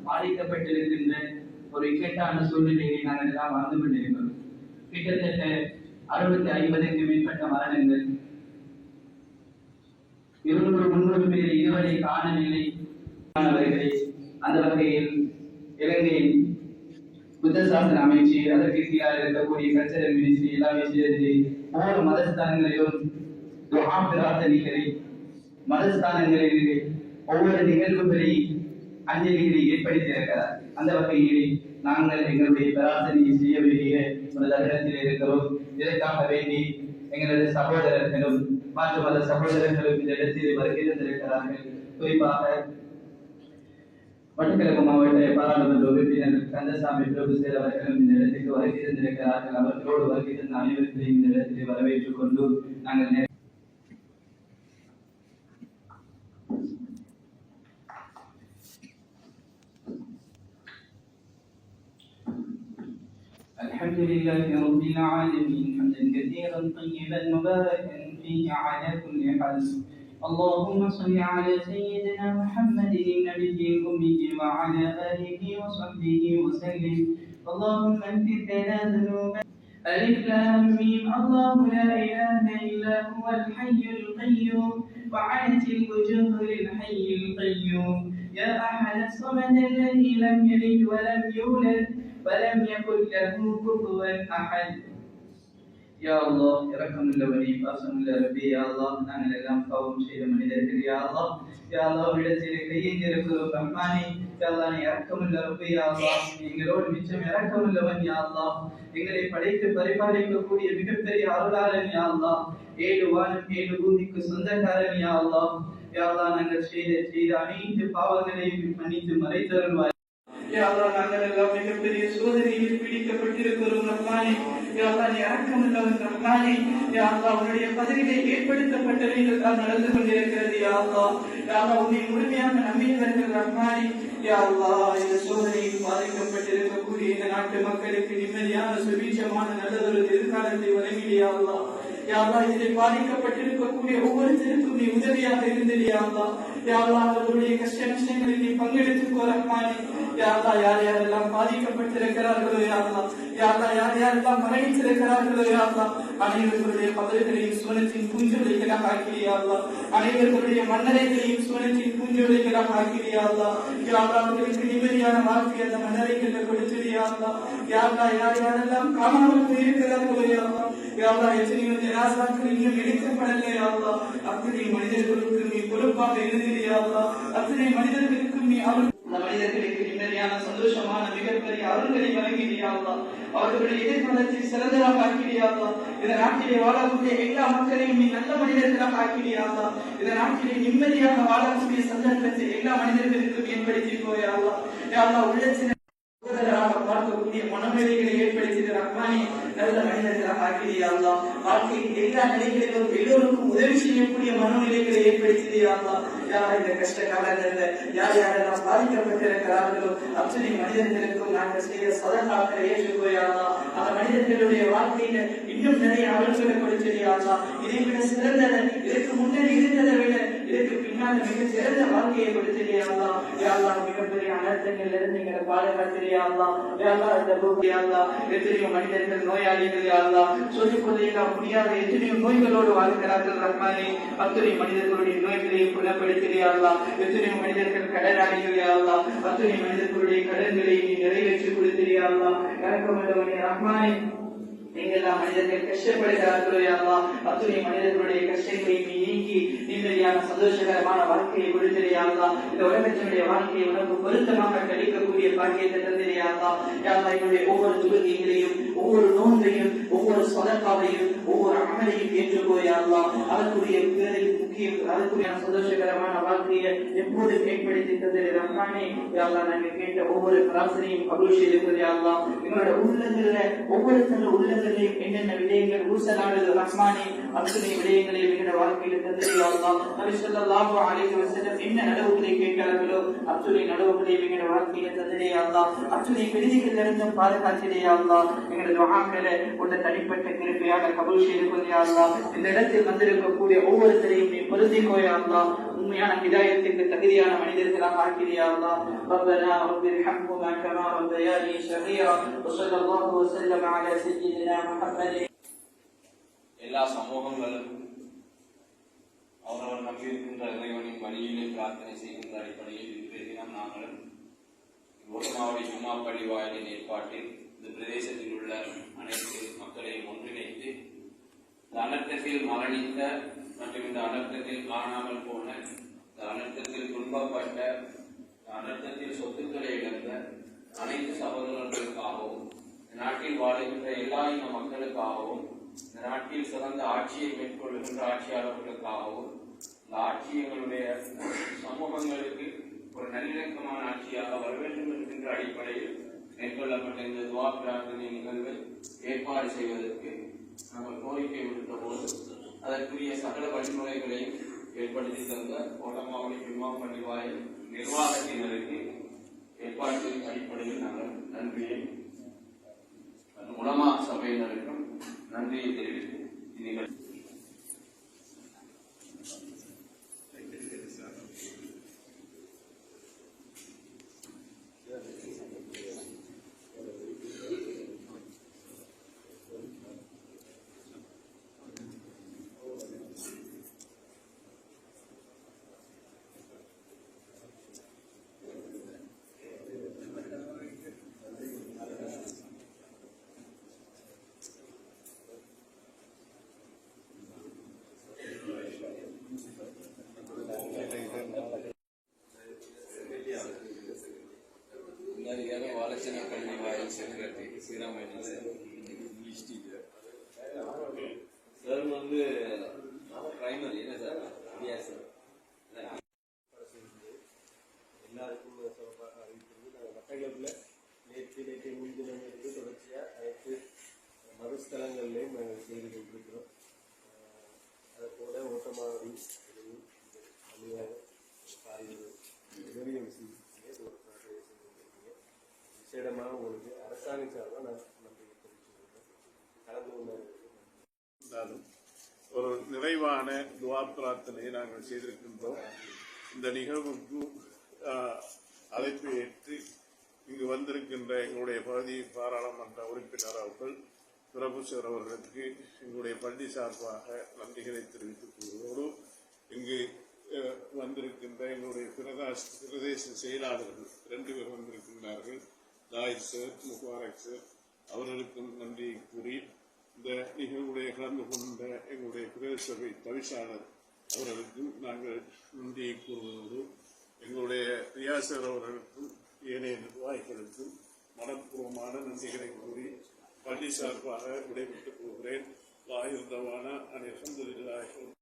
பாதிக்கப்பட்டிருக்கின்ற ஒரு இக்கட்டான சூழ்நிலையை நாங்கள் எல்லாம் வாழ்ந்து கொண்டிருக்கிறோம். கிட்டத்தட்ட 60-50க்கு மேற்பட்ட மரணங்கள், 200-300 பேர் இதுவரை காணவில்லை. அந்த வகையில் இலங்கையின் புத்த சாசன அமைச்சு, அதற்கு கீழாக இருக்கக்கூடிய கல்ச்சரல் மினிஸ்ட்ரி எல்லாமே சேர்ந்து ஒவ்வொரு மதஸ்தானங்களிலும் துஆ பிரார்த்தனைகளை, மதஸ்தானங்களில் ஒவ்வொரு நிகழ்வுகளை அஞ்சலிகளை ஏற்படுத்தியிருக்கிறார். அந்த வகையில் நாங்கள் எங்களுடைய பிரார்த்தனையை செய்ய வேண்டிய ஒரு தருணத்தில் இருக்கிறோம். இதற்காக வேண்டி எங்களது சகோதரர்களும் மாற்று மத சகோதரர்களும் இந்த இடத்தில் வருகை தந்திருக்கிறார்கள். குறிப்பாக மட்டக்களப்பு மாவட்ட பாராளுமன்ற உறுப்பினர் கந்தசாமி பிரபுசேர் அவர்களும் இந்த இடத்திற்கு வருகை தந்திருக்கிறார்கள். அவர்களோடு வருகை தந்த அனைவர்களையும் இந்த இடத்தில் வரவேற்றுக் கொண்டு நாங்கள் الحمد لله رب العالمين حمدا كثيرا طيبا مباركا فيه على كل حال. اللهم صل على سيدنا محمد النبي الأمي وعلى آله وصحبه وسلم. اللهم اغفر لنا ذنوبنا. ألف لام ميم. الله لا إله إلا هو الحي القيوم وعنت الوجوه للحي القيوم. يا أحد الصمد الذي لم يلد ولم يولد ولم يكن له كفوا أحد. யா அல்லாஹ், இரக்கமுள்ளவனே, பாசமுள்ள ரப்பே, யா அல்லாஹ், நாங்கள் எல்லாம் பாவம் செய்த மனிதர்கள். யா அல்லாஹ், யா அல்லாஹ், உன்னிடத்திலே கையேந்திருக்கிறோம் ரஹ்மானே. யா அல்லாஹ், நீ இரக்கமுள்ள ரப்பே, யா அல்லாஹ், எங்களோடு மிச்சம் இரக்கமுள்ளவன். யா அல்லாஹ், எங்களை படைத்து பரிபாலிக்கக்கூடிய மிகப்பெரிய அருளாளன். யா அல்லாஹ், 7 வானம் 7 பூமிக்கு சொந்தக்காரன். யா அல்லாஹ், யா அல்லாஹ், நாங்கள் செய்த அனைத்து பாவங்களையும் மன்னித்து மறைத்தருள்வாய். யா அல்லாஹ், நாங்கள் எல்லாம் மிகப்பெரிய சோதனையில் பிடிக்கப்பட்டிருக்கிறோம் ரஹ்மானே. யா அல்லாஹ், நீ இரக்கமுள்ளவன் ரஹ்மானே. யா அல்லாஹ், உன்னுடைய பதிலிலே ஏற்படுத்தப்பட்டவைகள் தான் நடந்து கொண்டிருக்கிறது. யா அல்லாஹ், யா அல்லாஹ், உன்னை முழுமையாக நம்பியவர்கள் ரஹ்மானே. யா அல்லாஹ், இந்த சோதனையில் பாதிக்கப்பட்டிருக்கக்கூடிய இந்த நாட்டு மக்களுக்கு நிம்மதியான சுபீட்சமான நல்லதொரு எதிர்காலத்தை வழங்கிடு. யா அல்லாஹ், யா அல்லாஹ், இதில் பாதிக்கப்பட்டிருக்கக்கூடிய ஒவ்வொருத்தருக்கும் நீ உதவியாக இருந்தது. யா அல்லாஹ், யா அல்லாஹ், அவர்களுடைய கஷ்ட நஷ்டங்களில் நீ பங்கெடுத்துக்கோ ரஹ்மானே. யா அல்லாஹ், யார் யாரெல்லாம் பாதிக்கப்பட்டிருக்கிறார்களோ, யா அல்லாஹ், யா அல்லாஹ், யார் யாரெல்லாம் மரணித்திருக்கிறார்களோ, யா அல்லாஹ், அனைவர்களுடைய பதவிகளையும் சுவனத்தின் பூஞ்சொலிகளாக ஆக்கிடு. யா அல்லாஹ், அனைவர்களுடைய மன்னரைகளையும் சுவனத்தின் பூஞ்சொலிகளாக ஆக்கிடு. யா அல்லாஹ், யா அல்லாஹ், அவர்களுக்கு நிம்மதியான வாழ்க்கை அந்த மன்னரைகளை கொடுத்துடு. யா அல்லாஹ், யா அல்லாஹ், யார் யாரெல்லாம் காணாமல் போயிருக்கிறார்களோ, யா அல்லாஹ், யா அல்லாஹ், எத்தனையோ ஜனாசாக்கள் இன்னும் எடுக்கப்படலை. யா அல்லாஹ், அத்தனை மனிதர்களுக்கு நீ பொறுப்பாக இருந்தது. யா அல்லாஹ், அத்தனை மனிதர்களுக்கும் நீ அந்த மனிதர்களுக்கு நிம்மதியான சந்தோஷமான மிகப்பெரிய அருள்களை வழங்கிடு. யா அல்லாஹ், அவர்களுடைய எதிர்காலத்தில் சிறந்ததாக ஆக்கிடு. யா அல்லாஹ், இந்த நாட்டிலே வாழக்கூடிய எல்லா மக்களையும் நீ நல்ல மனிதர்களாக ஆக்கிடு. யா அல்லாஹ், இந்த நாட்டிலே நிம்மதியாக வாழக்கூடிய சந்தர்ப்பத்தை எல்லா மனிதர்களுக்கும் ஏற்படுத்திக்கோ. யா அல்லாஹ், யா அல்லாஹ், உள்ளத்தில் பார்க்கக்கூடிய மனநிலைகளை ஏற்படுத்திய ரஹ்மானே, நல்ல மனிதர்களாக ஆக்கிடு. யா அல்லாஹ், வாழ்க்கையின் எல்லா நிலைகளிலும் எல்லோருக்கும் உதவி செய்யக்கூடிய மனநிலைகளை ஏற்படுத்திய. யா அல்லாஹ், யார் இந்த கஷ்ட காலங்களில் யார் யாரெல்லாம் பாதிக்கப்பட்டிருக்கிறார்களோ அத்தனை மனிதர்களுக்கும் நாங்கள் செய்ய சதகாக்களை ஏற்றுக்கோ. யா அல்லாஹ், அந்த மனிதர்களுடைய வாழ்க்கையில இன்னும் நிறைய அருள்களை கொடுத்தது. யா அல்லாஹ், இதை விட சிறந்த, இதற்கு முன்னாடி இருந்ததை விட இதற்கு பின்னால் மிக சிறந்த வாழ்க்கையை கொடுத்தது. யா அல்லாஹ், யா அல்லாஹ், மிகப்பெரிய அனர்த்தங்கள்ல இருந்து எங்களை பாதுகாத்தது. யா அல்லாஹ், யா அல்லாஹ், இந்த பூமி யா அல்லாஹ், எத்தனையோ மனிதர்கள் நோயாளிகள். யா அல்லாஹ், சொல்லிக் கொள்ள முடியாத எத்தனையோ நோய்களோடு வாழ்கிறார்கள் ரஹ்மானே. அத்தனை மனிதர்களுடைய நோய்களை குணப்படுத்த. யா அல்லாஹ், எத்தனையோ மனிதர்கள் கடனாளிகள். யா அல்லாஹ், அத்தனை மனிதர்களுடைய கடன்களை நீ நிறைவேற்றி கொடுத்தது. யா அல்லாஹ், இரக்கமுள்ளவனே ரஹ்மானே, எங்கெல்லாம் மனிதர்கள் கஷ்டப்படுகிறார்களோ, யா அல்லாஹ், அத்துணை மனிதர்களுடைய கஷ்டங்களை நீ நீக்கி நிம்மதியான சந்தோஷகரமான வாழ்க்கையை கொடுத்தது. யா அல்லாஹ், இந்த உலகத்தினுடைய வாழ்க்கையை உனக்கு பொருத்தமாக கழிக்கக்கூடிய பாக்கியத்தை தந்தது. யா அல்லாஹ், யா அல்லாஹ், என்னுடைய ஒவ்வொரு துபதிகளையும் ஒவ்வொரு நோன்பையும் ஒவ்வொரு சதகாவையும் ஒவ்வொரு அமலையும் ஏற்றுக்கோ. யா அல்லாஹ், அதற்குரிய முக்கியம் அதற்குரிய சந்தோஷகரமான வாழ்க்கையை எப்போதும் ஏற்படுத்தி தந்தது ரஹ்மானே. யா அல்லாஹ், நாங்கள் கேட்ட ஒவ்வொரு பிரார்த்தனையும் கபூல் செய்து. யா அல்லாஹ், எங்களோட உள்ளங்கள்ல ஒவ்வொருத்தரும் உள்ள என்னென்ன விடயங்கள் ஊசலாடுது ரஹ்மானே, அத்தனை விடயங்களை எங்களுடைய வாழ்க்கையில் தந்தது. யா அல்லாஹ், நபி ஸல்லல்லாஹு அலைஹி வஸல்லம் என்ன நடவுகளை கேட்டார்களோ அத்தனை நடவுகளை எங்களுடைய வாழ்க்கையில் தந்தது. யா அல்லாஹ், அத்தனை விடுதிகளில் இருந்து பாதுகாத்தது. யா அல்லாஹ், எங்களுடைய துஆக்களை உன்னை தனிப்பட்ட கிருபையாக கபூல் செய்து கொள். யா அல்லாஹ். இந்த இடத்தில் வந்திருக்கக்கூடிய ஒவ்வொருத்தரையும் நீ பொருந்திக்கோ யா அல்லாஹ். உண்மையான ஹிதாயத்துக்கு தகுதியான மனிதர்களாக ஆக்கிறியா அல்லாஹ். ربنا رب ارحمهما كما ربياني صغيرا وصلى الله وسلم على سيدنا محمد. எல்லா சமூகங்களும் அவரவர் நம்பியிருக்கின்ற இறைவனின் வழியிலே பிரார்த்தனை செய்கின்ற அடிப்படையில் இன்றைய தினம் நாங்களும் ஓட்டமாவடி ஜும்மா பள்ளி வாயிலின் ஏற்பாட்டில் இந்த பிரதேசத்தில் உள்ள அனைத்து மக்களையும் ஒன்றிணைத்து இந்த அனர்த்தத்தில் மரணித்த மற்றும் இந்த அனர்த்தத்தில் காணாமல் போன, இந்த அனர்த்தத்தில் துன்பப்பட்ட, இந்த அனர்த்தத்தில் சொத்துக்களை இழந்த அனைத்து சகோதரர்களுக்காகவும், நாட்டில் வாழ்கின்ற எல்லா இன மக்களுக்காகவும், இந்த நாட்டில் சிறந்த ஆட்சியை மேற்கொள்கின்ற ஆட்சியாளர்களுக்காகவும், இந்த ஆட்சி எங்களுடைய சமூகங்களுக்கு ஒரு நல்லிணக்கமான ஆட்சியாக வர வேண்டும் என்கின்ற அடிப்படையில் மேற்கொள்ளப்பட்ட இந்த துவா பிரார்த்தனை நிகழ்வை ஏற்பாடு செய்வதற்கு நாங்கள் கோரிக்கை விடுத்த போது அதற்குரிய சகல வழிமுறைகளையும் ஏற்படுத்தி தந்த ஓட்டமாவடி ஜும்மா பள்ளி வாயில் நிர்வாகத்தினருக்கு ஏற்பாட்டின் அடிப்படையில் நாங்கள் நன்றியை உலமா சபையினருக்கும் நன்றியை தெரிவித்து நீங்கள் ஆலோசனை கல்வி வாயில் செக்ரட்டரி ஸ்ரீராமன் சார் வந்து பிரைமரி என்ன சார் எல்லாருக்கும் அறிவிக்கிறது நாங்கள் மட்டக்களப்பில் நேற்று முன்தினமிருந்து தொடர்ச்சியாக அனைத்து மதஸ்தலங்கள்லையும் நாங்கள் செய்து கொண்டிருக்கிறோம். அதை போல ஓட்டமாவடி அழியாக நிறைய விஷயம் விசேடமாக உங்களுக்கு அரசாங்க சார்பாக நான் நன்றி தெரிவிச்சுக்கிறேன். கலந்து கொண்டாலும் ஒரு நிறைவான துவா பிரார்த்தனையை நாங்கள் செய்திருக்கின்றோம். இந்த நிகழ்வுக்கு அழைப்பு ஏற்று இங்கு வந்திருக்கின்ற எங்களுடைய பகுதி பாராளுமன்ற உறுப்பினர் அவர்கள் பிரபு சார் அவர்களுக்கு எங்களுடைய பள்ளி சார்பாக நன்றிகளை தெரிவித்துக் கொள்வதோடு இங்கு வந்திருக்கின்ற எங்களுடைய பிரதேச செயலாளர்கள் 2 பேர் வந்திருக்கின்றார்கள், தாயிர் சார், முபாரக் சார், அவர்களுக்கும் நன்றியை கூறி இந்த நிகழ்வுடைய கலந்து கொண்ட எங்களுடைய பிரதேச சபை தவிசாளர் அவர்களுக்கும் நாங்கள் நன்றியை கூறுவதோடு எங்களுடைய ரியாசர் அவர்களுக்கும் ஏனைய நிர்வாகிகளுக்கும் மனப்பூர்வமான நன்றிகளை கூறி பள்ளி சார்பாக விடைபெற்றுக் கொள்கிறேன். வாயுதவான அனைவரும்